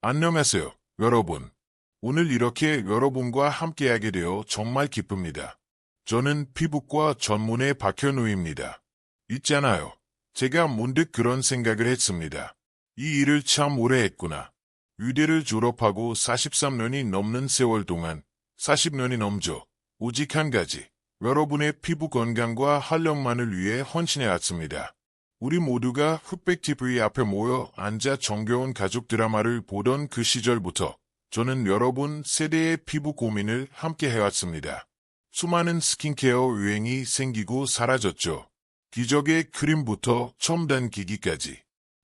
안녕하세요, 여러분. 오늘 이렇게 여러분과 함께하게 되어 정말 기쁩니다. 저는 피부과 전문의 박현우입니다. 있잖아요. 제가 문득 그런 생각을 했습니다. 이 일을 참 오래 했구나. 의대를 졸업하고 43년이 넘는 세월 동안 40년이 넘죠. 오직 한 가지. 여러분의 피부 건강과 활력만을 위해 헌신해 왔습니다. 우리 모두가 흑백 TV 앞에 모여 앉아 정겨운 가족 드라마를 보던 그 시절부터 저는 여러분 세대의 피부 고민을 함께 해왔습니다. 수많은 스킨케어 유행이 생기고 사라졌죠. 기적의 크림부터 첨단 기기까지.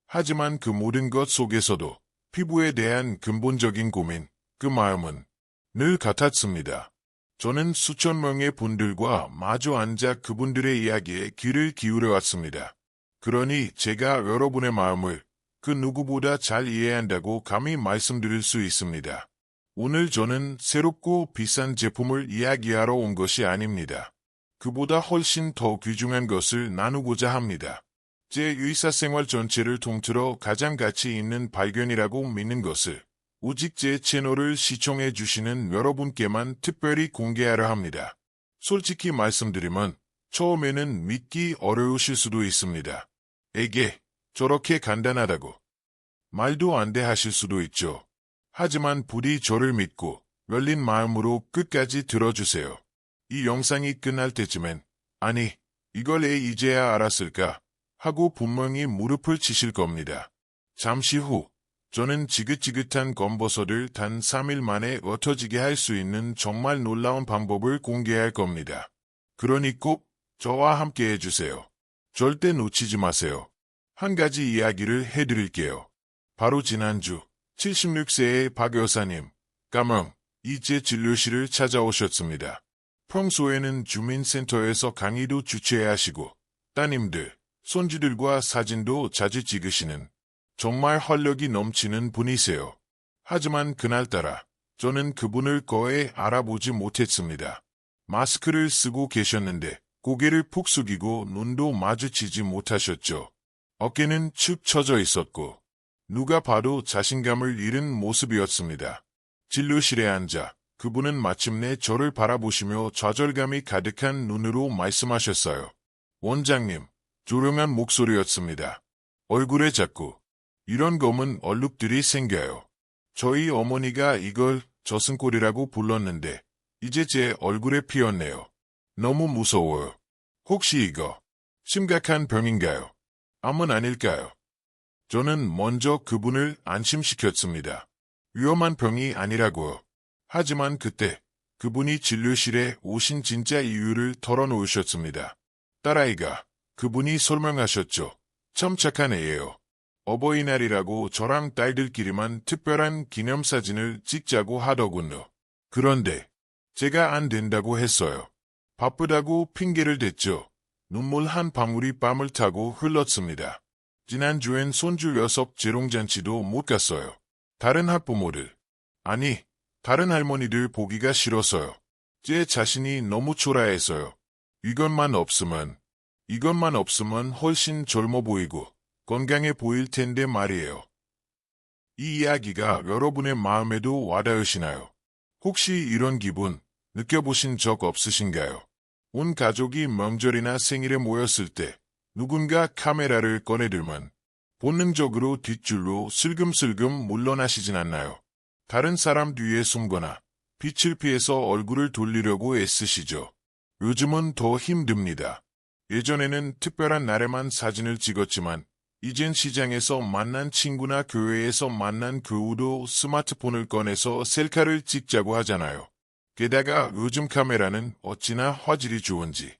하지만 그 모든 것 속에서도 피부에 대한 근본적인 고민, 그 마음은 늘 같았습니다. 저는 수천 명의 분들과 마주 앉아 그분들의 이야기에 귀를 기울여 왔습니다. 그러니 제가 여러분의 마음을 그 누구보다 잘 이해한다고 감히 말씀드릴 수 있습니다. 오늘 저는 새롭고 비싼 제품을 이야기하러 온 것이 아닙니다. 그보다 훨씬 더 귀중한 것을 나누고자 합니다. 제 의사생활 전체를 통틀어 가장 가치 있는 발견이라고 믿는 것을 오직 제 채널을 시청해 주시는 여러분께만 특별히 공개하려 합니다. 솔직히 말씀드리면 처음에는 믿기 어려우실 수도 있습니다. 에게 저렇게 간단하다고 말도 안 돼 하실 수도 있죠. 하지만 부디 저를 믿고 열린 마음으로 끝까지 들어주세요. 이 영상이 끝날 때쯤엔 아니 이걸 왜 이제야 알았을까 하고 분명히 무릎을 치실 겁니다. 잠시 후 저는 지긋지긋한 검버섯을 단 3일 만에 옅어지게 할 수 있는 정말 놀라운 방법을 공개할 겁니다. 그러니 꼭 저와 함께 해주세요. 절대 놓치지 마세요. 한 가지 이야기를 해드릴게요. 바로 지난주 76세의 박 여사님, 까망, 이제 진료실을 찾아오셨습니다. 평소에는 주민센터에서 강의도 주최하시고 따님들, 손주들과 사진도 자주 찍으시는 정말 활력이 넘치는 분이세요. 하지만 그날따라 저는 그분을 거의 알아보지 못했습니다. 마스크를 쓰고 계셨는데 고개를 푹 숙이고 눈도 마주치지 못하셨죠. 어깨는 축 처져 있었고 누가 봐도 자신감을 잃은 모습이었습니다. 진료실에 앉아 그분은 마침내 저를 바라보시며 좌절감이 가득한 눈으로 말씀하셨어요. 원장님, 조용한 목소리였습니다. 얼굴에 자꾸 이런 검은 얼룩들이 생겨요. 저희 어머니가 이걸 저승골이라고 불렀는데 이제 제 얼굴에 피었네요. 너무 무서워요. 혹시 이거 심각한 병인가요? 암은 아닐까요? 저는 먼저 그분을 안심시켰습니다. 위험한 병이 아니라고요. 하지만 그때 그분이 진료실에 오신 진짜 이유를 털어놓으셨습니다. 딸아이가 그분이 설명하셨죠. 참 착한 애예요. 어버이날이라고 저랑 딸들끼리만 특별한 기념사진을 찍자고 하더군요. 그런데 제가 안 된다고 했어요. 바쁘다고 핑계를 댔죠. 눈물 한 방울이 뺨을 타고 흘렀습니다. 지난주엔 손주 녀석 재롱잔치도 못 갔어요. 다른 학부모들, 아니 다른 할머니들 보기가 싫어서요. 제 자신이 너무 초라해서요. 이것만 없으면 훨씬 젊어 보이고 건강해 보일 텐데 말이에요. 이 이야기가 여러분의 마음에도 와닿으시나요? 혹시 이런 기분 느껴보신 적 없으신가요? 온 가족이 명절이나 생일에 모였을 때 누군가 카메라를 꺼내들면 본능적으로 뒷줄로 슬금슬금 물러나시진 않나요? 다른 사람 뒤에 숨거나 빛을 피해서 얼굴을 돌리려고 애쓰시죠. 요즘은 더 힘듭니다. 예전에는 특별한 날에만 사진을 찍었지만 이젠 시장에서 만난 친구나 교회에서 만난 교우도 스마트폰을 꺼내서 셀카를 찍자고 하잖아요. 게다가 요즘 카메라는 어찌나 화질이 좋은지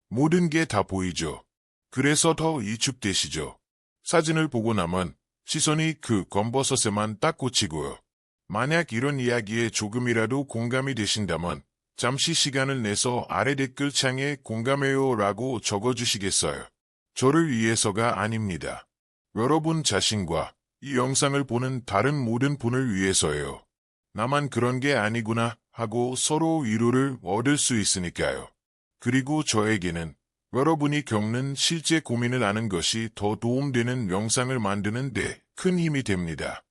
모든 게 다 보이죠. 그래서 더 위축되시죠. 사진을 보고 나면 시선이 그 검버섯에만 딱 꽂히고요. 만약 이런 이야기에 조금이라도 공감이 되신다면 잠시 시간을 내서 아래 댓글창에 공감해요 라고 적어주시겠어요? 저를 위해서가 아닙니다. 여러분 자신과 이 영상을 보는 다른 모든 분을 위해서예요. 나만 그런 게 아니구나 하고 서로 위로를 얻을 수 있으니까요. 그리고 저에게는 여러분이 겪는 실제 고민을 아는 것이 더 도움되는 영상을 만드는 데 큰 힘이 됩니다.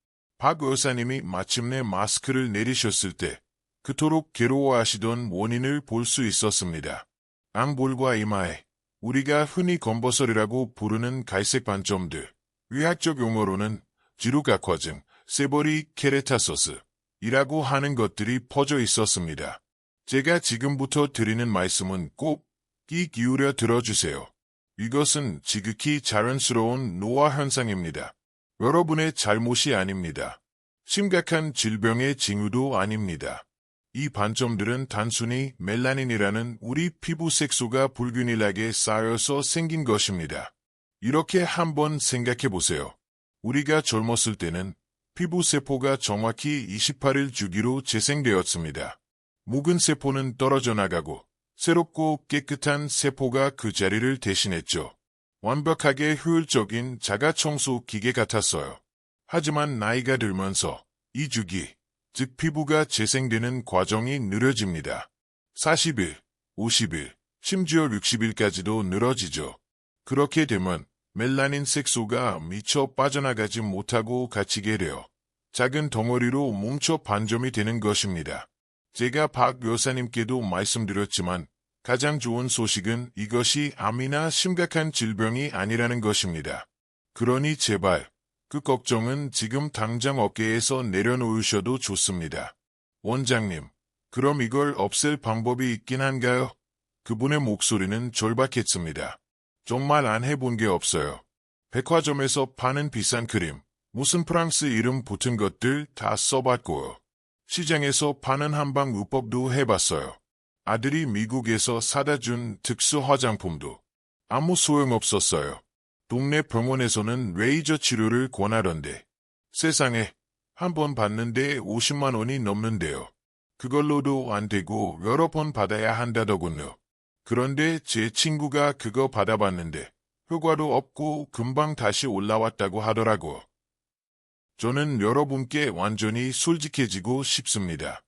박 의사님이 마침내 마스크를 내리셨을 때 그토록 괴로워하시던 원인을 볼 수 있었습니다. 앙볼과 이마에 우리가 흔히 검버섯이라고 부르는 갈색 반점들, 의학적 용어로는 지루각화증, 세버리 케레타소스이라고 하는 것들이 퍼져 있었습니다. 제가 지금부터 드리는 말씀은 꼭 귀 기울여 들어주세요. 이것은 지극히 자연스러운 노화 현상입니다. 여러분의 잘못이 아닙니다. 심각한 질병의 징후도 아닙니다. 이 반점들은 단순히 멜라닌이라는 우리 피부 색소가 불균일하게 쌓여서 생긴 것입니다. 이렇게 한번 생각해 보세요. 우리가 젊었을 때는 피부 세포가 정확히 28일 주기로 재생되었습니다. 묵은 세포는 떨어져 나가고 새롭고 깨끗한 세포가 그 자리를 대신했죠. 완벽하게 효율적인 자가청소 기계 같았어요. 하지만 나이가 들면서 이 주기, 즉 피부가 재생되는 과정이 느려집니다. 40일, 50일, 심지어 60일까지도 늘어지죠. 그렇게 되면 멜라닌 색소가 미처 빠져나가지 못하고 갇히게 되어 작은 덩어리로 뭉쳐 반점이 되는 것입니다. 제가 박 여사님께도 말씀드렸지만 가장 좋은 소식은 이것이 암이나 심각한 질병이 아니라는 것입니다. 그러니 제발 그 걱정은 지금 당장 어깨에서 내려놓으셔도 좋습니다. 원장님, 그럼 이걸 없앨 방법이 있긴 한가요? 그분의 목소리는 절박했습니다. 정말 안 해본 게 없어요. 백화점에서 파는 비싼 크림, 무슨 프랑스 이름 붙은 것들 다 써봤고요. 시장에서 파는 한방 요법도 해봤어요. 아들이 미국에서 사다 준 특수 화장품도 아무 소용없었어요. 동네 병원에서는 레이저 치료를 권하던데 세상에 한 번 받는데 50만 원이 넘는데요. 그걸로도 안 되고 여러 번 받아야 한다더군요. 그런데 제 친구가 그거 받아봤는데 효과도 없고 금방 다시 올라왔다고 하더라고. 저는 여러분께 완전히 솔직해지고 싶습니다.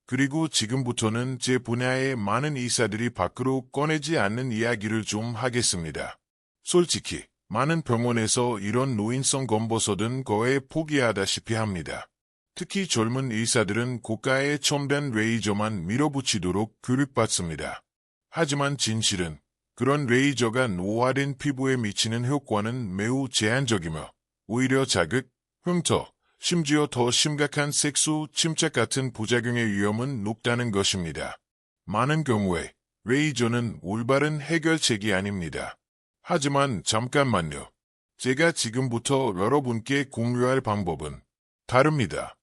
그리고 지금부터는 제 분야의 많은 의사들이 밖으로 꺼내지 않는 이야기를 좀 하겠습니다. 솔직히 많은 병원에서 이런 노인성 검버섯은 거의 포기하다시피 합니다. 특히 젊은 의사들은 고가의 첨단 레이저만 밀어붙이도록 교육받습니다. 하지만 진실은 그런 레이저가 노화된 피부에 미치는 효과는 매우 제한적이며 오히려 자극, 흉터, 심지어 더 심각한 색소 침착 같은 부작용의 위험은 높다는 것입니다. 많은 경우에 레이저는 올바른 해결책이 아닙니다. 하지만 잠깐만요. 제가 지금부터 여러분께 공유할 방법은 다릅니다.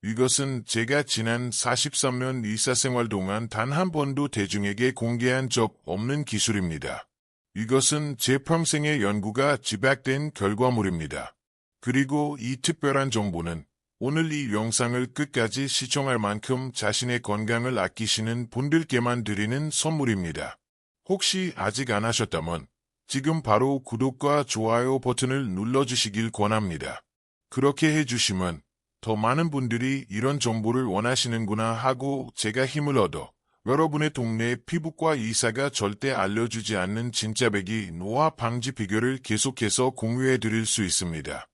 이것은 제가 지난 43년 의사생활 동안 단 한 번도 대중에게 공개한 적 없는 기술입니다. 이것은 제 평생의 연구가 집약된 결과물입니다. 그리고 이 특별한 정보는 오늘 이 영상을 끝까지 시청할 만큼 자신의 건강을 아끼시는 분들께만 드리는 선물입니다. 혹시 아직 안 하셨다면 지금 바로 구독과 좋아요 버튼을 눌러주시길 권합니다. 그렇게 해주시면 더 많은 분들이 이런 정보를 원하시는구나 하고 제가 힘을 얻어 여러분의 동네 피부과 의사가 절대 알려주지 않는 진짜배기 노화 방지 비결을 계속해서 공유해 드릴 수 있습니다.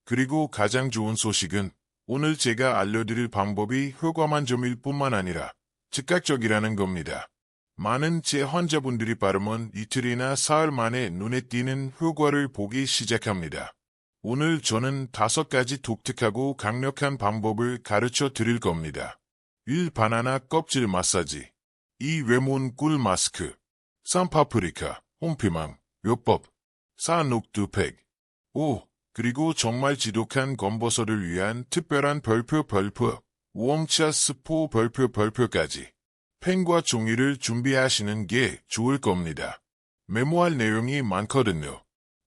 그리고 가장 좋은 소식은 오늘 제가 알려드릴 방법이 효과 만점일 뿐만 아니라 즉각적이라는 겁니다. 많은 제 환자분들이 바르면 이틀이나 사흘 만에 눈에 띄는 효과를 보기 시작합니다. 오늘 저는 5가지 독특하고 강력한 방법을 가르쳐 드릴 겁니다. 1. 바나나 껍질 마사지. 2. 레몬 꿀 마스크. 3. 파프리카, 홍피망, 요법. 4. 녹두팩. 5. 그리고 정말 지독한 검버섯을 위한 특별한 별표, 우엉차 스포 별표까지. 펜과 종이를 준비하시는 게 좋을 겁니다. 메모할 내용이 많거든요.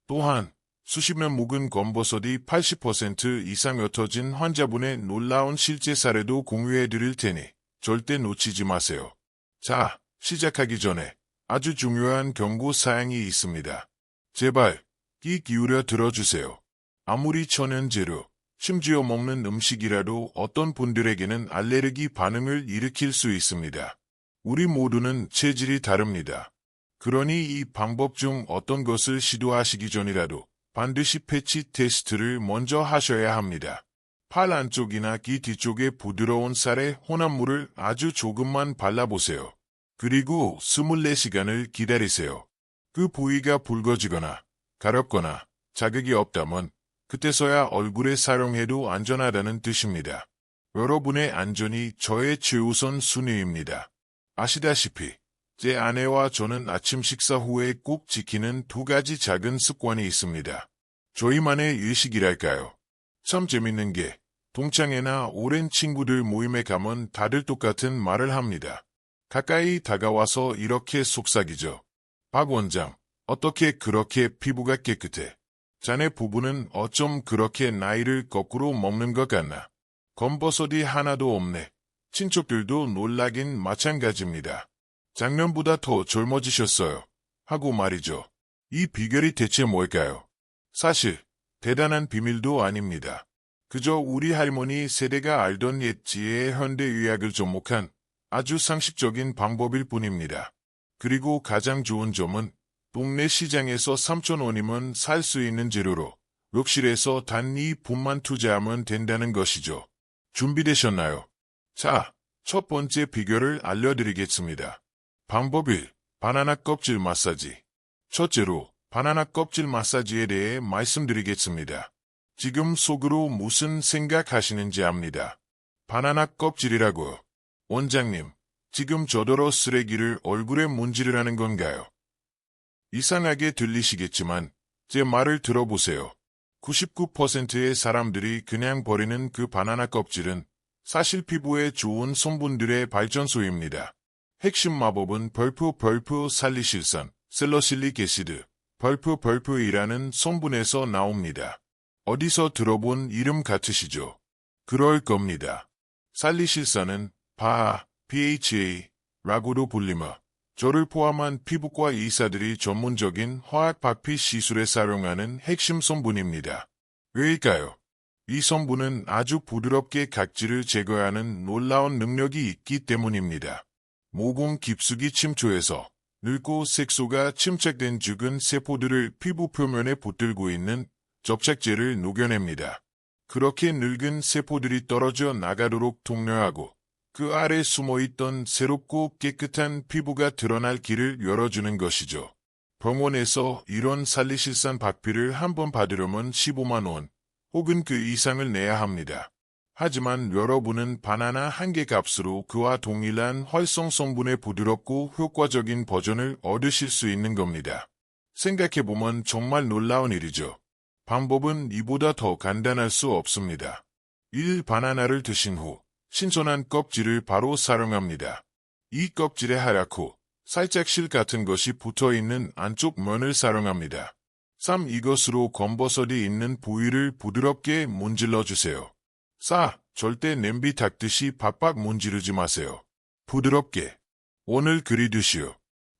또한 수십 년 묵은 검버섯이 80% 이상 옅어진 환자분의 놀라운 실제 사례도 공유해 드릴 테니 절대 놓치지 마세요. 자, 시작하기 전에 아주 중요한 경고 사항이 있습니다. 제발 귀 기울여 들어주세요. 아무리 천연재료, 심지어 먹는 음식이라도 어떤 분들에게는 알레르기 반응을 일으킬 수 있습니다. 우리 모두는 체질이 다릅니다. 그러니 이 방법 중 어떤 것을 시도하시기 전이라도 반드시 패치 테스트를 먼저 하셔야 합니다. 팔 안쪽이나 귀 뒤쪽에 부드러운 살에 혼합물을 아주 조금만 발라보세요. 그리고 24시간을 기다리세요. 그 부위가 붉어지거나 가렵거나 자극이 없다면 그때서야 얼굴에 사용해도 안전하다는 뜻입니다. 여러분의 안전이 저의 최우선 순위입니다. 아시다시피 제 아내와 저는 아침 식사 후에 꼭 지키는 두 가지 작은 습관이 있습니다. 저희만의 의식이랄까요. 참 재밌는 게 동창회나 오랜 친구들 모임에 가면 다들 똑같은 말을 합니다. 가까이 다가와서 이렇게 속삭이죠. 박 원장, 어떻게 그렇게 피부가 깨끗해? 자네 부부는 어쩜 그렇게 나이를 거꾸로 먹는 것 같나? 검버섯이 하나도 없네. 친척들도 놀라긴 마찬가지입니다. 작년보다 더 젊어지셨어요. 하고 말이죠. 이 비결이 대체 뭘까요? 사실 대단한 비밀도 아닙니다. 그저 우리 할머니 세대가 알던 옛 지혜의 현대의학을 접목한 아주 상식적인 방법일 뿐입니다. 그리고 가장 좋은 점은 동네 시장에서 3,000원이면 살 수 있는 재료로 욕실에서 단 2분만 투자하면 된다는 것이죠. 준비되셨나요? 자, 첫 번째 비결을 알려드리겠습니다. 방법 1. 바나나 껍질 마사지. 첫째로 바나나 껍질 마사지에 대해 말씀드리겠습니다. 지금 속으로 무슨 생각하시는지 압니다. 바나나 껍질이라고요. 원장님, 지금 저더러 쓰레기를 얼굴에 문지르라는 건가요? 이상하게 들리시겠지만 제 말을 들어보세요. 99%의 사람들이 그냥 버리는 그 바나나 껍질은 사실 피부에 좋은 성분들의 발전소입니다. 핵심 마법은 벌프 살리실산, 셀러실릭 애시드, 벌프이라는 성분에서 나옵니다. 어디서 들어본 이름 같으시죠? 그럴 겁니다. 살리실산은 BHA라고도 불리며 저를 포함한 피부과 의사들이 전문적인 화학 박피 시술에 사용하는 핵심 성분입니다. 왜일까요? 이 성분은 아주 부드럽게 각질을 제거하는 놀라운 능력이 있기 때문입니다. 모공 깊숙이 침투해서 늙고 색소가 침착된 죽은 세포들을 피부 표면에 붙들고 있는 접착제를 녹여냅니다. 그렇게 늙은 세포들이 떨어져 나가도록 독려하고 그 아래 숨어있던 새롭고 깨끗한 피부가 드러날 길을 열어주는 것이죠. 병원에서 이런 살리실산 박피를 한 번 받으려면 15만 원 혹은 그 이상을 내야 합니다. 하지만 여러분은 바나나 한 개 값으로 그와 동일한 활성 성분의 부드럽고 효과적인 버전을 얻으실 수 있는 겁니다. 생각해보면 정말 놀라운 일이죠. 방법은 이보다 더 간단할 수 없습니다. 1. 바나나를 드신 후 신선한 껍질을 바로 사용합니다. 이 껍질에 하얗고 살짝 실 같은 것이 붙어있는 안쪽 면을 사용합니다. 3. 이것으로 검버섯이 있는 부위를 부드럽게 문질러주세요. 4. 절대 냄비 닦듯이 박박 문지르지 마세요. 부드럽게. 오늘 그리듯이요.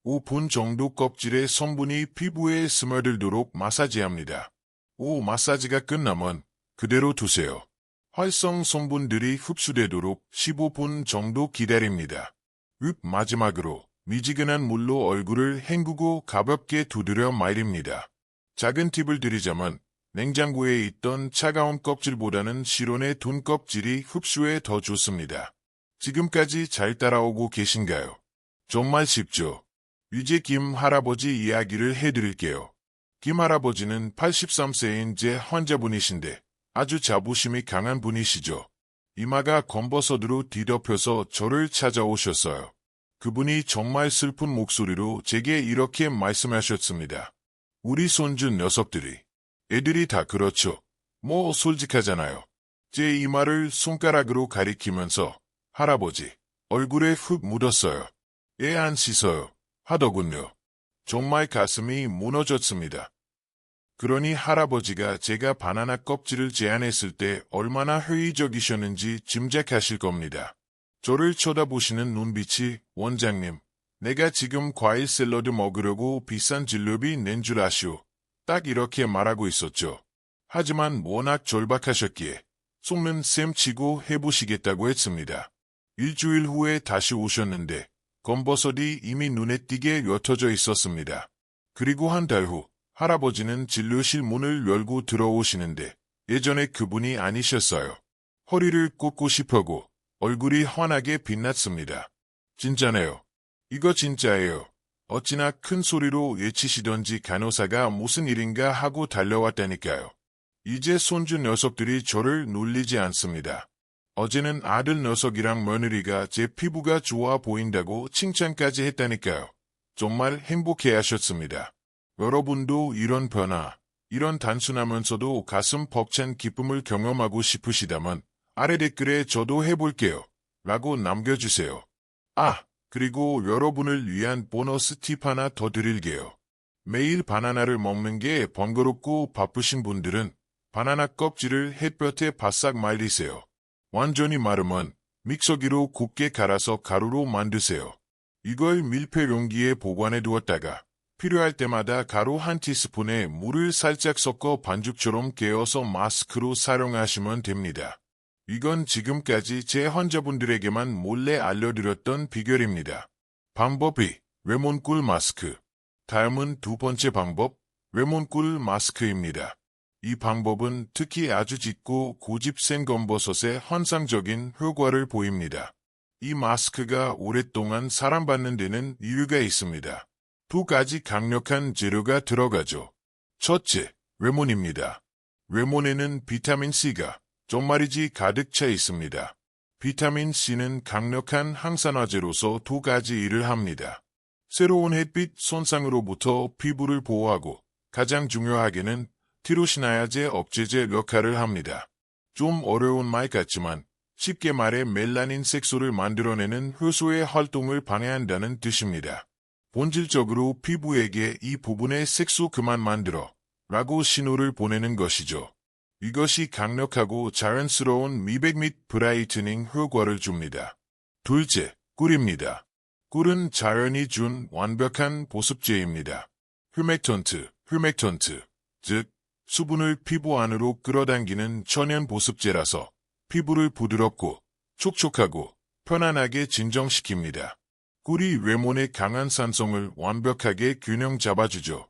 5분 정도 껍질의 성분이 피부에 스며들도록 마사지합니다. 5. 마사지가 끝나면 그대로 두세요. 활성 성분들이 흡수되도록 15분 정도 기다립니다. 마지막으로 미지근한 물로 얼굴을 헹구고 가볍게 두드려 말입니다. 작은 팁을 드리자면 냉장고에 있던 차가운 껍질보다는 실온의 둔 껍질이 흡수에 더 좋습니다. 지금까지 잘 따라오고 계신가요? 정말 쉽죠? 이제 김 할아버지 이야기를 해드릴게요. 김 할아버지는 83세인 제 환자분이신데 아주 자부심이 강한 분이시죠. 이마가 검버섯으로 뒤덮여서 저를 찾아오셨어요. 그분이 정말 슬픈 목소리로 제게 이렇게 말씀하셨습니다. 우리 손주 녀석들이, 애들이 다 그렇죠. 뭐 솔직하잖아요. 제 이마를 손가락으로 가리키면서 할아버지, 얼굴에 흙 묻었어요. 애 안 씻어요. 하더군요. 정말 가슴이 무너졌습니다. 그러니 할아버지가 제가 바나나 껍질을 제안했을 때 얼마나 회의적이셨는지 짐작하실 겁니다. 저를 쳐다보시는 눈빛이 원장님, 내가 지금 과일 샐러드 먹으려고 비싼 진료비 낸 줄 아시오. 딱 이렇게 말하고 있었죠. 하지만 워낙 절박하셨기에 속는 셈 치고 해보시겠다고 했습니다. 일주일 후에 다시 오셨는데 검버섯이 이미 눈에 띄게 옅어져 있었습니다. 그리고 한 달 후 할아버지는 진료실 문을 열고 들어오시는데 예전에 그분이 아니셨어요. 허리를 꽂고 싶어고 얼굴이 환하게 빛났습니다. 진짜네요. 이거 진짜예요. 어찌나 큰 소리로 외치시던지 간호사가 무슨 일인가 하고 달려왔다니까요. 이제 손주 녀석들이 저를 놀리지 않습니다. 어제는 아들 녀석이랑 며느리가 제 피부가 좋아 보인다고 칭찬까지 했다니까요. 정말 행복해하셨습니다. 여러분도 이런 변화, 이런 단순하면서도 가슴 벅찬 기쁨을 경험하고 싶으시다면 아래 댓글에 저도 해볼게요 라고 남겨주세요. 아, 그리고 여러분을 위한 보너스 팁 하나 더 드릴게요. 매일 바나나를 먹는 게 번거롭고 바쁘신 분들은 바나나 껍질을 햇볕에 바싹 말리세요. 완전히 마르면 믹서기로 곱게 갈아서 가루로 만드세요. 이걸 밀폐 용기에 보관해 두었다가 필요할 때마다 가루 한 티스푼에 물을 살짝 섞어 반죽처럼 깨어서 마스크로 사용하시면 됩니다. 이건 지금까지 제 환자분들에게만 몰래 알려드렸던 비결입니다. 방법 2. 레몬꿀 마스크. 다음은 두 번째 방법, 레몬꿀 마스크입니다. 이 방법은 특히 아주 짙고 고집 센 검버섯에 환상적인 효과를 보입니다. 이 마스크가 오랫동안 사랑받는 데는 이유가 있습니다. 두 가지 강력한 재료가 들어가죠. 첫째, 레몬입니다. 레몬에는 비타민C가 정말이지 가득 차 있습니다. 비타민C는 강력한 항산화제로서 두 가지 일을 합니다. 새로운 햇빛 손상으로부터 피부를 보호하고 가장 중요하게는 티로시나야제 억제제 역할을 합니다. 좀 어려운 말 같지만 쉽게 말해 멜라닌 색소를 만들어내는 효소의 활동을 방해한다는 뜻입니다. 본질적으로 피부에게 이 부분의 색소 그만 만들어 라고 신호를 보내는 것이죠. 이것이 강력하고 자연스러운 미백 및 브라이트닝 효과를 줍니다. 둘째, 꿀입니다. 꿀은 자연이 준 완벽한 보습제입니다. 휴맥턴트, 즉 수분을 피부 안으로 끌어당기는 천연 보습제라서 피부를 부드럽고 촉촉하고 편안하게 진정시킵니다. 꿀이 레몬의 강한 산성을 완벽하게 균형 잡아주죠.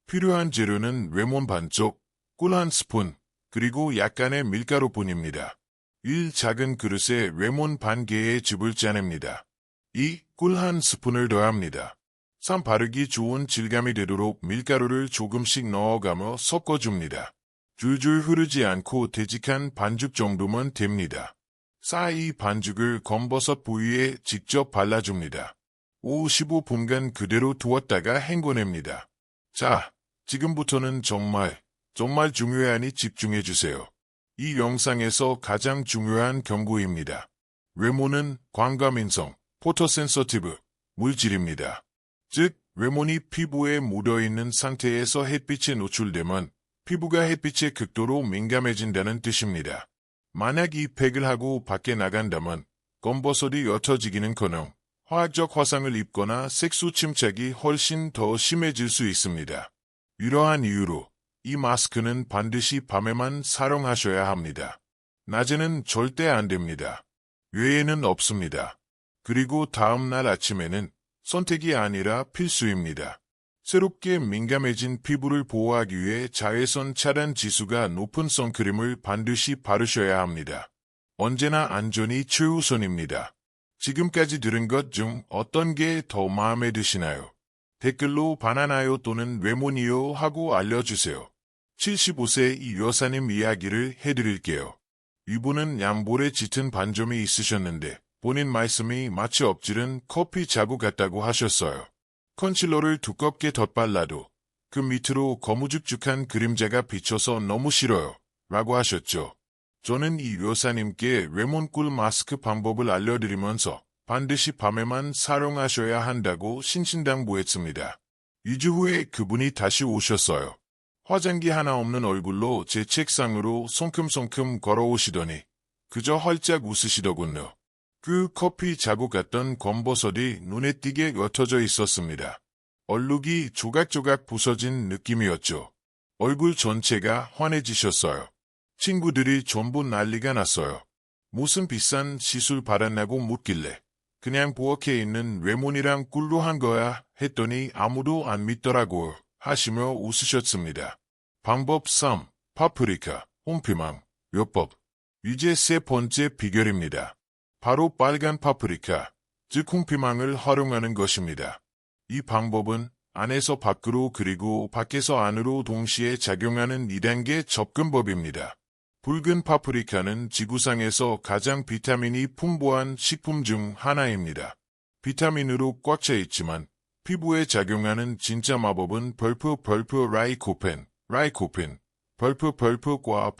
필요한 재료는 레몬 반쪽, 꿀 한 스푼, 그리고 약간의 밀가루뿐입니다. 1. 작은 그릇에 레몬 반 개의 즙을 짜냅니다. 2. 꿀 한 스푼을 더합니다. 3. 바르기 좋은 질감이 되도록 밀가루를 조금씩 넣어가며 섞어줍니다. 줄줄 흐르지 않고 되직한 반죽 정도면 됩니다. 4. 이 반죽을 검버섯 부위에 직접 발라줍니다. 5. 15분간 그대로 두었다가 헹궈냅니다. 자, 지금부터는 정말 중요하니 집중해주세요. 이 영상에서 가장 중요한 경고입니다. 레몬은 광감인성, 포토센서티브 물질입니다. 즉, 레몬이 피부에 묻어있는 상태에서 햇빛에 노출되면 피부가 햇빛에 극도로 민감해진다는 뜻입니다. 만약 이 팩을 하고 밖에 나간다면 검버섯이 옅어지기는커녕 화학적 화상을 입거나 색소 침착이 훨씬 더 심해질 수 있습니다. 이러한 이유로 이 마스크는 반드시 밤에만 사용하셔야 합니다. 낮에는 절대 안 됩니다. 외에는 없습니다. 그리고 다음 날 아침에는 선택이 아니라 필수입니다. 새롭게 민감해진 피부를 보호하기 위해 자외선 차단 지수가 높은 선크림을 반드시 바르셔야 합니다. 언제나 안전이 최우선입니다. 지금까지 들은 것 중 어떤 게 더 마음에 드시나요? 댓글로 바나나요 또는 레몬이요 하고 알려주세요. 75세 이 여사님 이야기를 해드릴게요. 이분은 양볼에 짙은 반점이 있으셨는데 본인 말씀이 마치 엎질은 커피 자국 같다고 하셨어요. 컨실러를 두껍게 덧발라도 그 밑으로 거무죽죽한 그림자가 비쳐서 너무 싫어요 라고 하셨죠. 저는 이 여사님께 레몬꿀 마스크 방법을 알려드리면서 반드시 밤에만 사용하셔야 한다고 신신당부했습니다. 2주 후에 그분이 다시 오셨어요. 화장기 하나 없는 얼굴로 제 책상으로 성큼성큼 걸어오시더니 그저 헐짝 웃으시더군요. 그 커피 자국 같던 검버섯이 눈에 띄게 옅어져 있었습니다. 얼룩이 조각조각 부서진 느낌이었죠. 얼굴 전체가 환해지셨어요. 친구들이 전부 난리가 났어요. 무슨 비싼 시술 받았냐고 묻길래 그냥 부엌에 있는 레몬이랑 꿀로 한 거야 했더니 아무도 안 믿더라고 하시며 웃으셨습니다. 방법 3. 파프리카, 홍피망, 요법. 이제 세 번째 비결입니다. 바로 빨간 파프리카, 즉 홍피망을 활용하는 것입니다. 이 방법은 안에서 밖으로 그리고 밖에서 안으로 동시에 작용하는 2단계 접근법입니다. 붉은 파프리카는 지구상에서 가장 비타민이 풍부한 식품 중 하나입니다. 비타민으로 꽉 차 있지만 피부에 작용하는 진짜 마법은 라이코펜, 벌프과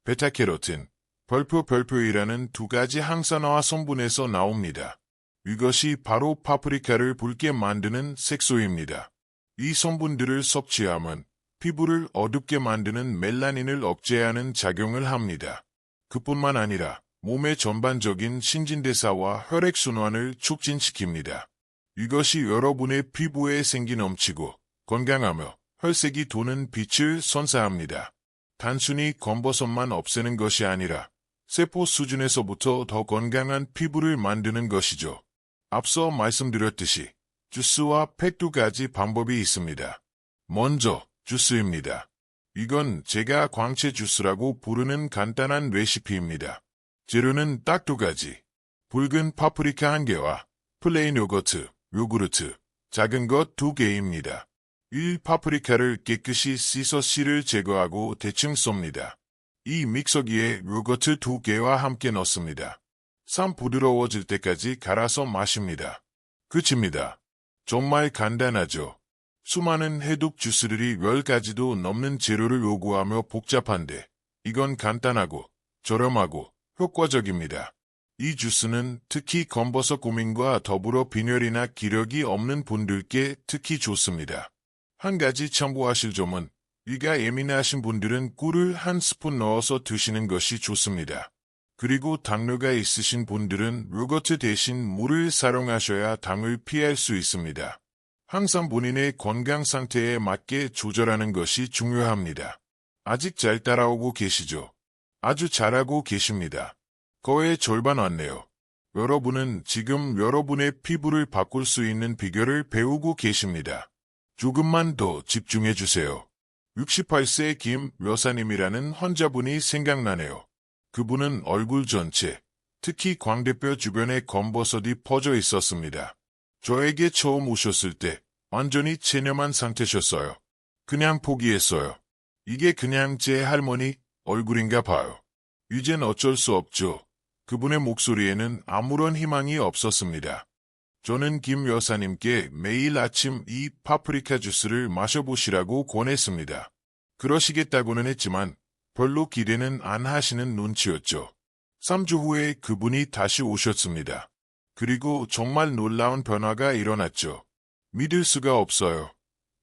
베타캐로틴, 벌프이라는 두 가지 항산화 성분에서 나옵니다. 이것이 바로 파프리카를 붉게 만드는 색소입니다. 이 성분들을 섭취하면 피부를 어둡게 만드는 멜라닌을 억제하는 작용을 합니다. 그뿐만 아니라 몸의 전반적인 신진대사와 혈액순환을 촉진시킵니다. 이것이 여러분의 피부에 생기 넘치고 건강하며 혈색이 도는 빛을 선사합니다. 단순히 검버섯만 없애는 것이 아니라 세포 수준에서부터 더 건강한 피부를 만드는 것이죠. 앞서 말씀드렸듯이 주스와 팩 두 가지 방법이 있습니다. 먼저 주스입니다. 이건 제가 광채 주스라고 부르는 간단한 레시피입니다. 재료는 딱 두 가지. 붉은 파프리카 1개와 플레인 요거트, 작은 것 2개입니다. 1. 파프리카를 깨끗이 씻어 씨를 제거하고 대충 쏩니다. 2. 믹서기에 요거트 2개와 함께 넣습니다. 3. 부드러워질 때까지 갈아서 마십니다. 끝입니다. 정말 간단하죠. 수많은 해독 주스들이 10가지도 넘는 재료를 요구하며 복잡한데 이건 간단하고 저렴하고 효과적입니다. 이 주스는 특히 검버섯 고민과 더불어 빈혈이나 기력이 없는 분들께 특히 좋습니다. 한 가지 참고하실 점은 위가 예민하신 분들은 꿀을 한 스푼 넣어서 드시는 것이 좋습니다. 그리고 당뇨가 있으신 분들은 요거트 대신 물을 사용하셔야 당을 피할 수 있습니다. 항상 본인의 건강 상태에 맞게 조절하는 것이 중요합니다. 아직 잘 따라오고 계시죠? 아주 잘하고 계십니다. 거의 절반 왔네요. 여러분은 지금 여러분의 피부를 바꿀 수 있는 비결을 배우고 계십니다. 조금만 더 집중해 주세요. 68세 김 여사님이라는 환자분이 생각나네요. 그분은 얼굴 전체, 특히 광대뼈 주변에 검버섯이 퍼져 있었습니다. 저에게 처음 오셨을 때 완전히 체념한 상태셨어요. 그냥 포기했어요. 이게 그냥 제 할머니 얼굴인가 봐요. 이젠 어쩔 수 없죠. 그분의 목소리에는 아무런 희망이 없었습니다. 저는 김 여사님께 매일 아침 이 파프리카 주스를 마셔보시라고 권했습니다. 그러시겠다고는 했지만 별로 기대는 안 하시는 눈치였죠. 3주 후에 그분이 다시 오셨습니다. 그리고 정말 놀라운 변화가 일어났죠. 믿을 수가 없어요.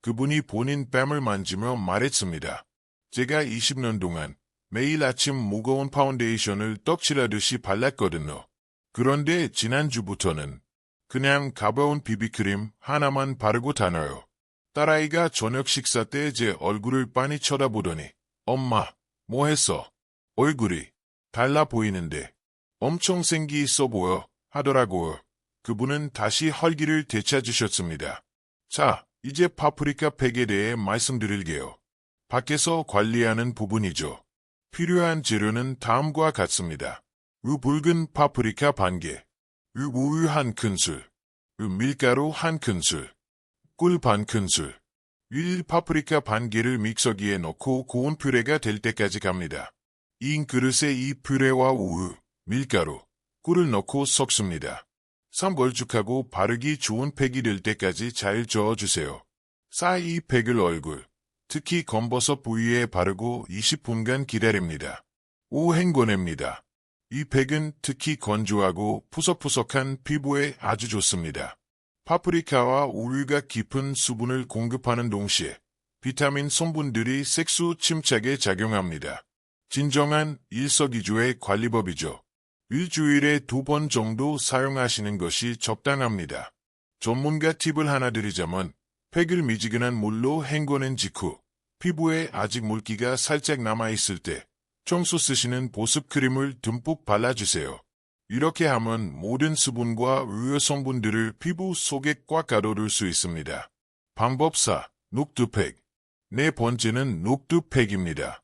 그분이 본인 뺨을 만지며 말했습니다. 제가 20년 동안 매일 아침 무거운 파운데이션을 떡칠하듯이 발랐거든요. 그런데 지난주부터는 그냥 가벼운 비비크림 하나만 바르고 다녀요. 딸아이가 저녁 식사 때 제 얼굴을 빤히 쳐다보더니 엄마, 뭐 했어? 얼굴이 달라 보이는데 엄청 생기 있어 보여 하더라고요. 그분은 다시 활기를 되찾으셨습니다. 자, 이제 파프리카 팩에 대해 말씀드릴게요. 밖에서 관리하는 부분이죠. 필요한 재료는 다음과 같습니다. 붉은 파프리카 반개, 우유 1큰술, 밀가루 1큰술, 꿀 반큰술, 파프리카 반개를 믹서기에 넣고 고운 퓨레가 될 때까지 갑니다. 이 그릇에 이 퓨레와 우유, 밀가루, 꿀을 넣고 섞습니다. 3. 걸쭉하고 바르기 좋은 팩이 될 때까지 잘 저어주세요. 4. 이 팩을 얼굴, 특히 검버섯 부위에 바르고 20분간 기다립니다. 5. 헹궈냅니다. 이 팩은 특히 건조하고 푸석푸석한 피부에 아주 좋습니다. 파프리카와 우유가 깊은 수분을 공급하는 동시에 비타민 성분들이 색소 침착에 작용합니다. 진정한 일석이조의 관리법이죠. 일주일에 2번 정도 사용하시는 것이 적당합니다. 전문가 팁을 하나 드리자면 팩을 미지근한 물로 헹궈낸 직후 피부에 아직 물기가 살짝 남아있을 때 청소 쓰시는 보습크림을 듬뿍 발라주세요. 이렇게 하면 모든 수분과 의료 성분들을 피부 속에 꽉 가둬둘 수 있습니다. 방법 4. 녹두팩. 네 번째는 녹두팩입니다.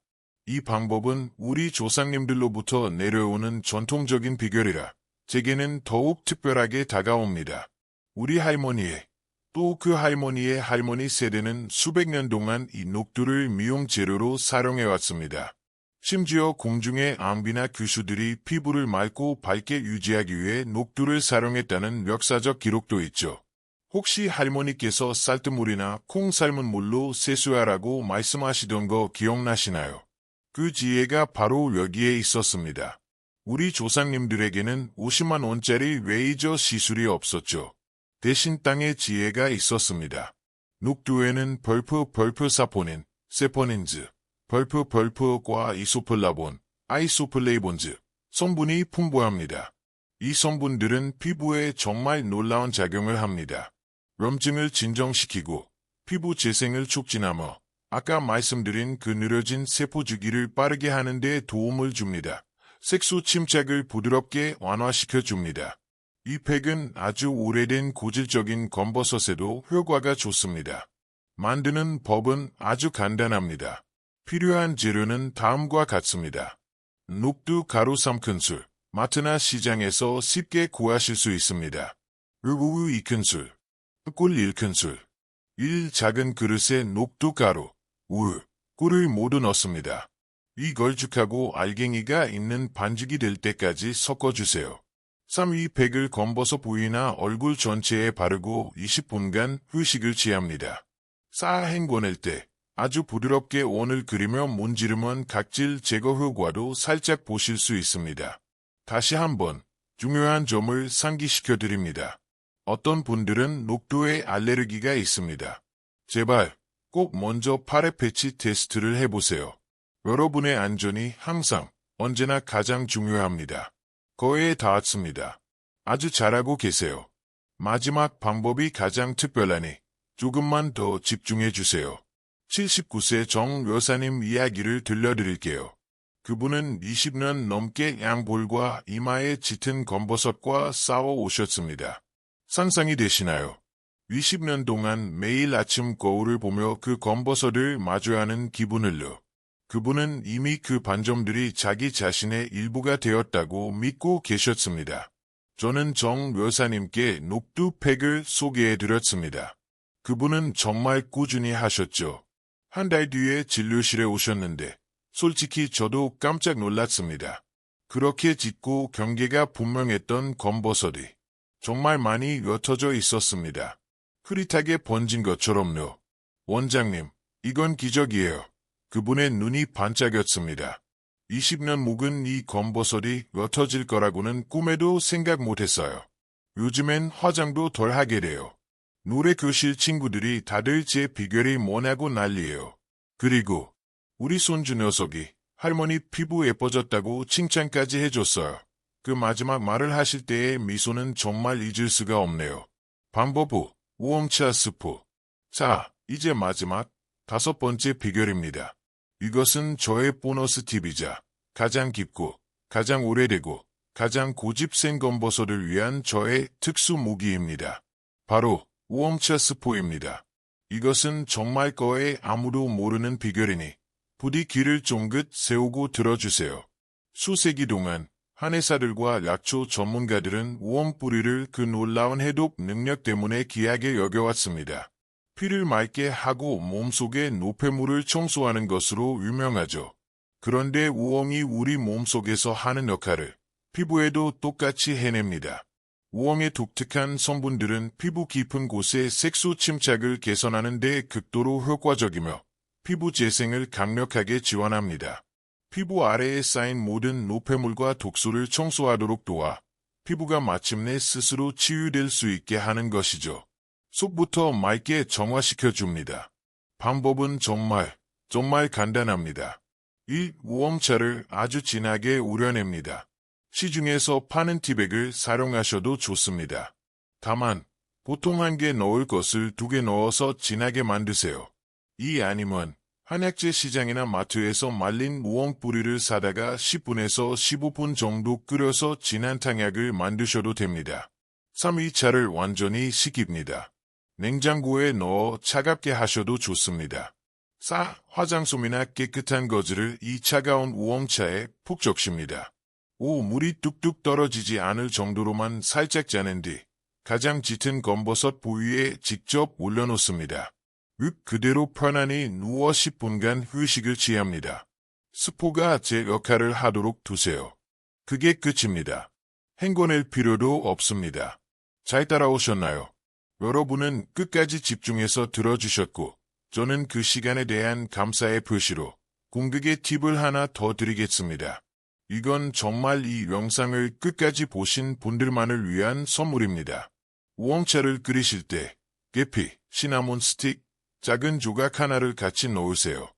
이 방법은 우리 조상님들로부터 내려오는 전통적인 비결이라 제게는 더욱 특별하게 다가옵니다. 우리 할머니의, 또 그 할머니의 할머니 세대는 수백 년 동안 이 녹두를 미용 재료로 사용해왔습니다. 심지어 공중의 암비나 귀수들이 피부를 맑고 밝게 유지하기 위해 녹두를 사용했다는 역사적 기록도 있죠. 혹시 할머니께서 쌀뜨물이나 콩 삶은 물로 세수하라고 말씀하시던 거 기억나시나요? 그 지혜가 바로 여기에 있었습니다. 우리 조상님들에게는 50만 원짜리 레이저 시술이 없었죠. 대신 땅의 지혜가 있었습니다. 녹두에는 벌프 사포닌, 세포닌즈, 벌프과 이소플라본, 아이소플레이본즈 성분이 풍부합니다. 이 성분들은 피부에 정말 놀라운 작용을 합니다. 염증을 진정시키고 피부 재생을 촉진하며 아까 말씀드린 그 느려진 세포 주기를 빠르게 하는 데 도움을 줍니다. 색소 침착을 부드럽게 완화시켜 줍니다. 이 팩은 아주 오래된 고질적인 검버섯에도 효과가 좋습니다. 만드는 법은 아주 간단합니다. 필요한 재료는 다음과 같습니다. 녹두 가루 3큰술, 마트나 시장에서 쉽게 구하실 수 있습니다. 우유 2큰술, 꿀 1큰술, 작은 그릇에 녹두 가루, 우유, 꿀을 모두 넣습니다. 이 걸쭉하고 알갱이가 있는 반죽이 될 때까지 섞어주세요. 이 팩을 검버섯 부위나 얼굴 전체에 바르고 20분간 휴식을 취합니다. 헹궈낼 때 아주 부드럽게 원을 그리며 문지르면 각질 제거 효과도 살짝 보실 수 있습니다. 다시 한번 중요한 점을 상기시켜 드립니다. 어떤 분들은 녹두에 알레르기가 있습니다. 제발 꼭 먼저 팔에 패치 테스트를 해보세요. 여러분의 안전이 항상 언제나 가장 중요합니다. 거의 다 왔습니다. 아주 잘하고 계세요. 마지막 방법이 가장 특별하니 조금만 더 집중해 주세요. 79세 정 여사님 이야기를 들려드릴게요. 그분은 20년 넘게 양볼과 이마에 짙은 검버섯과 싸워 오셨습니다. 상상이 되시나요? 20년 동안 매일 아침 거울을 보며 그 검버섯을 마주하는 기분을요. 그분은 이미 그 반점들이 자기 자신의 일부가 되었다고 믿고 계셨습니다. 저는 정 여사님께 녹두 팩을 소개해드렸습니다. 그분은 정말 꾸준히 하셨죠. 한 달 뒤에 진료실에 오셨는데 솔직히 저도 깜짝 놀랐습니다. 그렇게 짙고 경계가 분명했던 검버섯이 정말 많이 옅어져 있었습니다. 흐릿하게 번진 것처럼요. 원장님, 이건 기적이에요. 그분의 눈이 반짝였습니다. 20년 묵은 이 검버섯이 옅어질 거라고는 꿈에도 생각 못했어요. 요즘엔 화장도 덜 하게 돼요. 노래 교실 친구들이 다들 제 비결이 뭐냐고 난리예요. 그리고 우리 손주 녀석이 할머니 피부 예뻐졌다고 칭찬까지 해줬어요. 그 마지막 말을 하실 때의 미소는 정말 잊을 수가 없네요. 방법 후, 우엉차 스프. 자, 이제 마지막 5번째 비결입니다. 이것은 저의 보너스 팁이자 가장 깊고 가장 오래되고 가장 고집센 검버섯을 위한 저의 특수 무기입니다. 바로 우엉차 스포입니다. 이것은 정말 거의 아무도 모르는 비결이니 부디 귀를 쫑긋 세우고 들어주세요. 수세기 동안 한의사들과 약초 전문가들은 우엉 뿌리를 그 놀라운 해독 능력 때문에 귀하게 여겨왔습니다. 피를 맑게 하고 몸속의 노폐물을 청소하는 것으로 유명하죠. 그런데 우엉이 우리 몸속에서 하는 역할을 피부에도 똑같이 해냅니다. 우엉의 독특한 성분들은 피부 깊은 곳의 색소 침착을 개선하는 데 극도로 효과적이며 피부 재생을 강력하게 지원합니다. 피부 아래에 쌓인 모든 노폐물과 독소를 청소하도록 도와 피부가 마침내 스스로 치유될 수 있게 하는 것이죠. 속부터 맑게 정화시켜 줍니다. 방법은 정말 간단합니다. 이 우엉차를 아주 진하게 우려냅니다. 시중에서 파는 티백을 사용하셔도 좋습니다. 다만 보통 1개 넣을 것을 2개 넣어서 진하게 만드세요. 이 아니면 한약재 시장이나 마트에서 말린 우엉 뿌리를 사다가 10분에서 15분 정도 끓여서 진한 탕약을 만드셔도 됩니다. 3-2차를 완전히 식힙니다. 냉장고에 넣어 차갑게 하셔도 좋습니다. 화장솜이나 깨끗한 거즈를 이 차가운 우엉차에 푹 적십니다. 물이 뚝뚝 떨어지지 않을 정도로만 살짝 짜낸 뒤 가장 짙은 검버섯 부위에 직접 올려놓습니다. 그대로 편안히 누워 10분간 휴식을 취합니다. 스포가 제 역할을 하도록 두세요. 그게 끝입니다. 헹궈낼 필요도 없습니다. 잘 따라오셨나요? 여러분은 끝까지 집중해서 들어주셨고 저는 그 시간에 대한 감사의 표시로 궁극의 팁을 하나 더 드리겠습니다. 이건 정말 이 영상을 끝까지 보신 분들만을 위한 선물입니다. 우엉차를 끓이실 때 계피, 시나몬 스틱, 작은 조각 하나를 같이 넣으세요.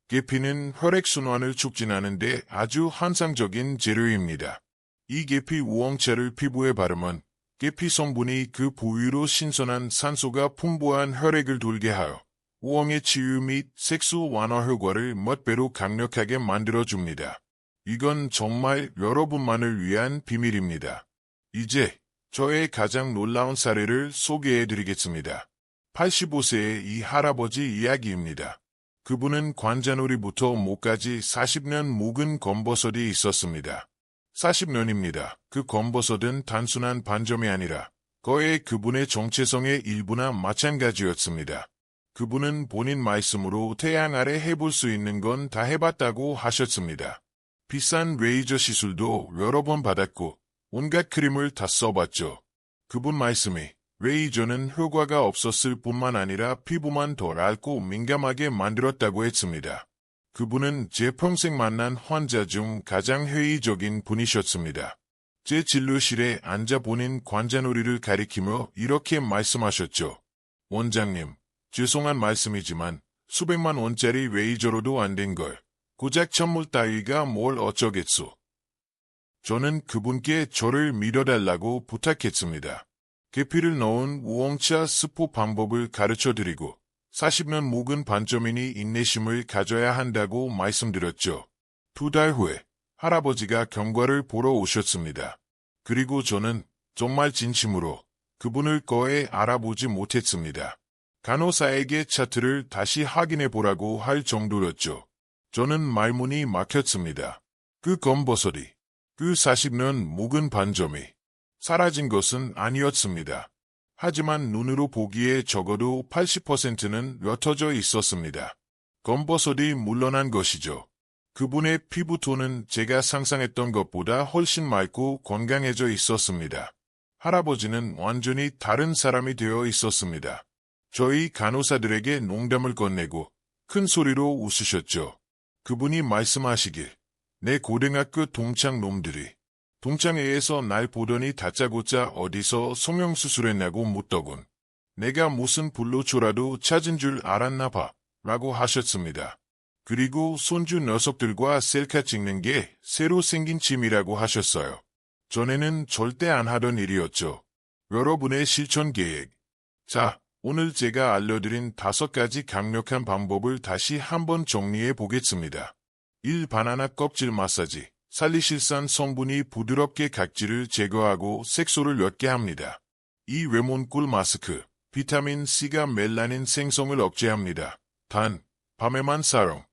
계피는 혈액순환을 촉진하는 데 아주 환상적인 재료입니다. 이 계피 우엉차를 피부에 바르면 계피 성분이 그 부위로 신선한 산소가 풍부한 혈액을 돌게 하여 우엉의 치유 및 색소 완화 효과를 몇 배로 강력하게 만들어줍니다. 이건 정말 여러분만을 위한 비밀입니다. 이제 저의 가장 놀라운 사례를 소개해드리겠습니다. 85세의 이 할아버지 이야기입니다. 그분은 관자놀이부터 목까지 40년 묵은 검버섯이 있었습니다. 40년입니다. 그 검버섯은 단순한 반점이 아니라 거의 그분의 정체성의 일부나 마찬가지였습니다. 그분은 본인 말씀으로 태양 아래 해볼 수 있는 건 다 해봤다고 하셨습니다. 비싼 레이저 시술도 여러 번 받았고 온갖 크림을 다 써봤죠. 그분 말씀이 레이저는 효과가 없었을 뿐만 아니라 피부만 더 얇고 민감하게 만들었다고 했습니다. 그분은 제 평생 만난 환자 중 가장 회의적인 분이셨습니다. 제 진료실에 앉아 본인 관자놀이를 가리키며 이렇게 말씀하셨죠. 원장님, 죄송한 말씀이지만 수백만 원짜리 레이저로도 안 된 걸 고작 천물 따위가 뭘 어쩌겠소. 저는 그분께 저를 믿어달라고 부탁했습니다. 계피를 넣은 우엉차 스포 방법을 가르쳐드리고 40년 묵은 반점이니 인내심을 가져야 한다고 말씀드렸죠. 2달 후에 할아버지가 경과를 보러 오셨습니다. 그리고 저는 정말 진심으로 그분을 거의 알아보지 못했습니다. 간호사에게 차트를 다시 확인해 보라고 할 정도였죠. 저는 말문이 막혔습니다. 그 검버섯이, 그 40년 묵은 반점이 사라진 것은 아니었습니다. 하지만 눈으로 보기에 적어도 80%는 옅어져 있었습니다. 검버섯이 물러난 것이죠. 그분의 피부톤은 제가 상상했던 것보다 훨씬 맑고 건강해져 있었습니다. 할아버지는 완전히 다른 사람이 되어 있었습니다. 저희 간호사들에게 농담을 건네고 큰 소리로 웃으셨죠. 그분이 말씀하시길, 내 고등학교 동창 놈들이 동창회에서 날 보더니 다짜고짜 어디서 성형수술했냐고 묻더군. 내가 무슨 불로초라도 찾은 줄 알았나 봐 라고 하셨습니다. 그리고 손주 녀석들과 셀카 찍는 게 새로 생긴 취미라고 하셨어요. 전에는 절대 안 하던 일이었죠. 여러분의 실천 계획. 자, 오늘 제가 알려드린 5가지 강력한 방법을 다시 한번 정리해 보겠습니다. 1. 바나나 껍질 마사지. 살리실산 성분이 부드럽게 각질을 제거하고 색소를 옅게 합니다. 2. 레몬꿀 마스크. 비타민C가 멜라닌 생성을 억제합니다. 단, 밤에만 사용.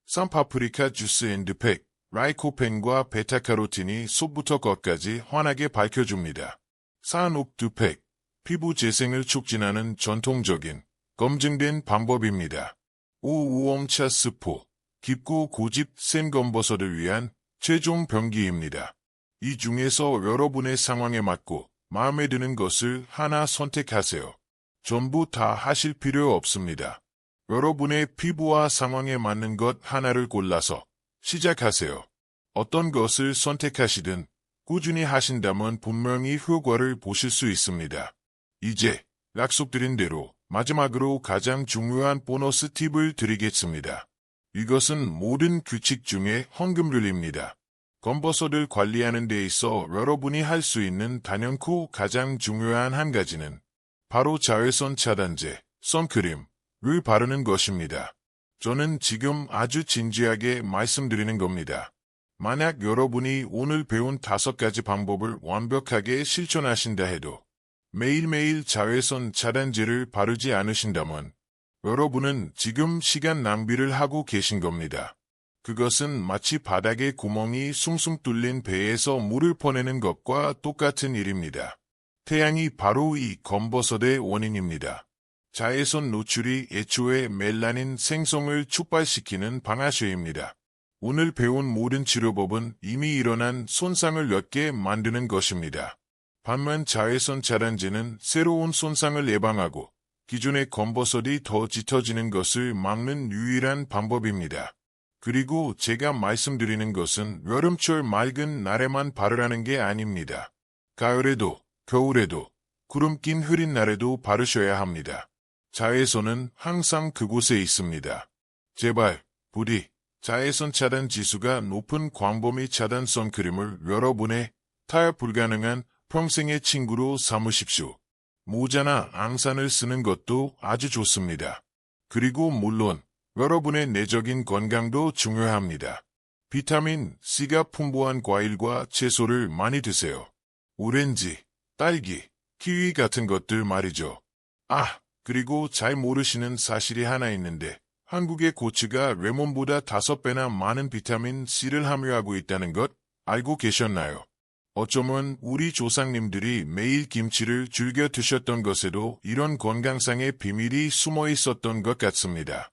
3. 파프리카 주스 앤드팩. 라이코펜과 베타카로틴이 속부터 겉까지 환하게 밝혀줍니다. 4. 옥두팩. 피부 재생을 촉진하는 전통적인, 검증된 방법입니다. 5. 우엉차 스포. 깊고 고집 센 검버섯을 위한 최종 병기입니다. 이 중에서 여러분의 상황에 맞고 마음에 드는 것을 하나 선택하세요. 전부 다 하실 필요 없습니다. 여러분의 피부와 상황에 맞는 것 하나를 골라서 시작하세요. 어떤 것을 선택하시든 꾸준히 하신다면 분명히 효과를 보실 수 있습니다. 이제 약속드린 대로 마지막으로 가장 중요한 보너스 팁을 드리겠습니다. 이것은 모든 규칙 중에 헌금률입니다. 검버섯을 관리하는 데 있어 여러분이 할 수 있는 단연코 가장 중요한 한 가지는 바로 자외선 차단제, 선크림을 바르는 것입니다. 저는 지금 아주 진지하게 말씀드리는 겁니다. 만약 여러분이 오늘 배운 5가지 방법을 완벽하게 실천하신다 해도 매일매일 자외선 차단제를 바르지 않으신다면 여러분은 지금 시간 낭비를 하고 계신 겁니다. 그것은 마치 바닥에 구멍이 숭숭 뚫린 배에서 물을 퍼내는 것과 똑같은 일입니다. 태양이 바로 이 검버섯의 원인입니다. 자외선 노출이 애초에 멜라닌 생성을 촉발시키는 방아쇠입니다. 오늘 배운 모든 치료법은 이미 일어난 손상을 몇 만드는 것입니다. 반면 자외선 차단제는 새로운 손상을 예방하고 기존의 검버섯이 더 짙어지는 것을 막는 유일한 방법입니다. 그리고 제가 말씀드리는 것은 여름철 맑은 날에만 바르라는 게 아닙니다. 가을에도, 겨울에도, 구름 낀 흐린 날에도 바르셔야 합니다. 자외선은 항상 그곳에 있습니다. 제발, 부디, 자외선 차단 지수가 높은 광범위 차단 선크림을 여러분의 타협 불가능한 평생의 친구로 삼으십시오. 모자나 앙산을 쓰는 것도 아주 좋습니다. 그리고 물론 여러분의 내적인 건강도 중요합니다. 비타민 C가 풍부한 과일과 채소를 많이 드세요. 오렌지, 딸기, 키위 같은 것들 말이죠. 그리고 잘 모르시는 사실이 하나 있는데 한국의 고추가 레몬보다 5배나 많은 비타민 C를 함유하고 있다는 것 알고 계셨나요? 어쩌면 우리 조상님들이 매일 김치를 즐겨 드셨던 것에도 이런 건강상의 비밀이 숨어 있었던 것 같습니다.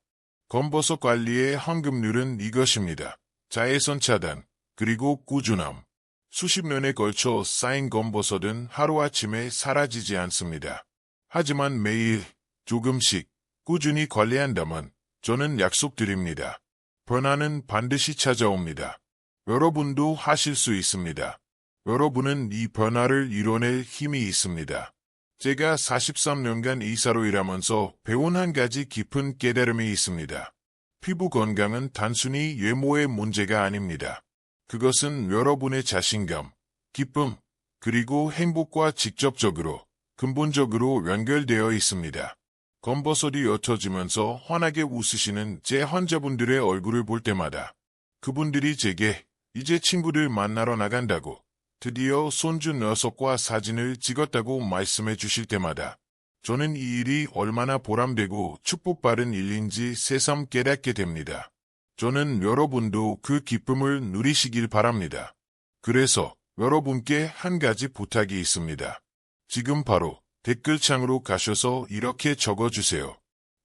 검버섯 관리의 황금률은 이것입니다. 자외선 차단, 그리고 꾸준함. 수십 년에 걸쳐 쌓인 검버섯은 하루아침에 사라지지 않습니다. 하지만 매일 조금씩 꾸준히 관리한다면 저는 약속드립니다. 변화는 반드시 찾아옵니다. 여러분도 하실 수 있습니다. 여러분은 이 변화를 이뤄낼 힘이 있습니다. 제가 43년간 의사로 일하면서 배운 한 가지 깊은 깨달음이 있습니다. 피부 건강은 단순히 외모의 문제가 아닙니다. 그것은 여러분의 자신감, 기쁨, 그리고 행복과 직접적으로, 근본적으로 연결되어 있습니다. 검버섯이 옅어지면서 환하게 웃으시는 제 환자분들의 얼굴을 볼 때마다 그분들이 제게 이제 친구들 만나러 나간다고 드디어 손주 녀석과 사진을 찍었다고 말씀해 주실 때마다 저는 이 일이 얼마나 보람되고 축복받은 일인지 새삼 깨닫게 됩니다. 저는 여러분도 그 기쁨을 누리시길 바랍니다. 그래서 여러분께 한 가지 부탁이 있습니다. 지금 바로 댓글창으로 가셔서 이렇게 적어주세요.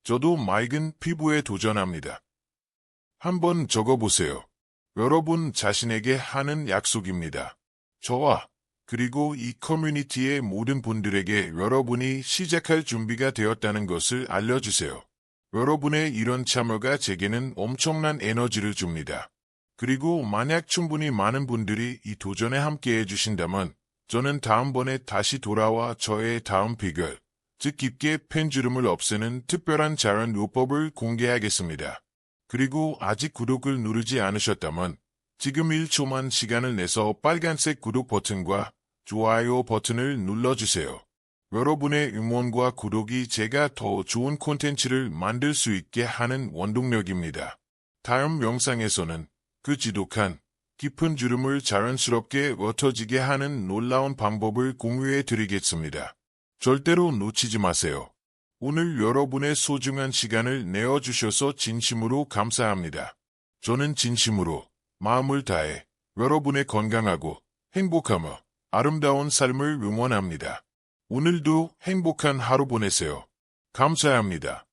저도 맑은 피부에 도전합니다. 한번 적어보세요. 여러분 자신에게 하는 약속입니다. 저와 그리고 이 커뮤니티의 모든 분들에게 여러분이 시작할 준비가 되었다는 것을 알려주세요. 여러분의 이런 참여가 제게는 엄청난 에너지를 줍니다. 그리고 만약 충분히 많은 분들이 이 도전에 함께 해주신다면 저는 다음번에 다시 돌아와 저의 다음 비결, 즉 깊게 펜주름을 없애는 특별한 자연 요법을 공개하겠습니다. 그리고 아직 구독을 누르지 않으셨다면 지금 1초만 시간을 내서 빨간색 구독 버튼과 좋아요 버튼을 눌러주세요. 여러분의 응원과 구독이 제가 더 좋은 콘텐츠를 만들 수 있게 하는 원동력입니다. 다음 영상에서는 그 지독한 깊은 주름을 자연스럽게 옅어지게 하는 놀라운 방법을 공유해 드리겠습니다. 절대로 놓치지 마세요. 오늘 여러분의 소중한 시간을 내어주셔서 진심으로 감사합니다. 저는 진심으로 마음을 다해 여러분의 건강하고 행복하며 아름다운 삶을 응원합니다. 오늘도 행복한 하루 보내세요. 감사합니다.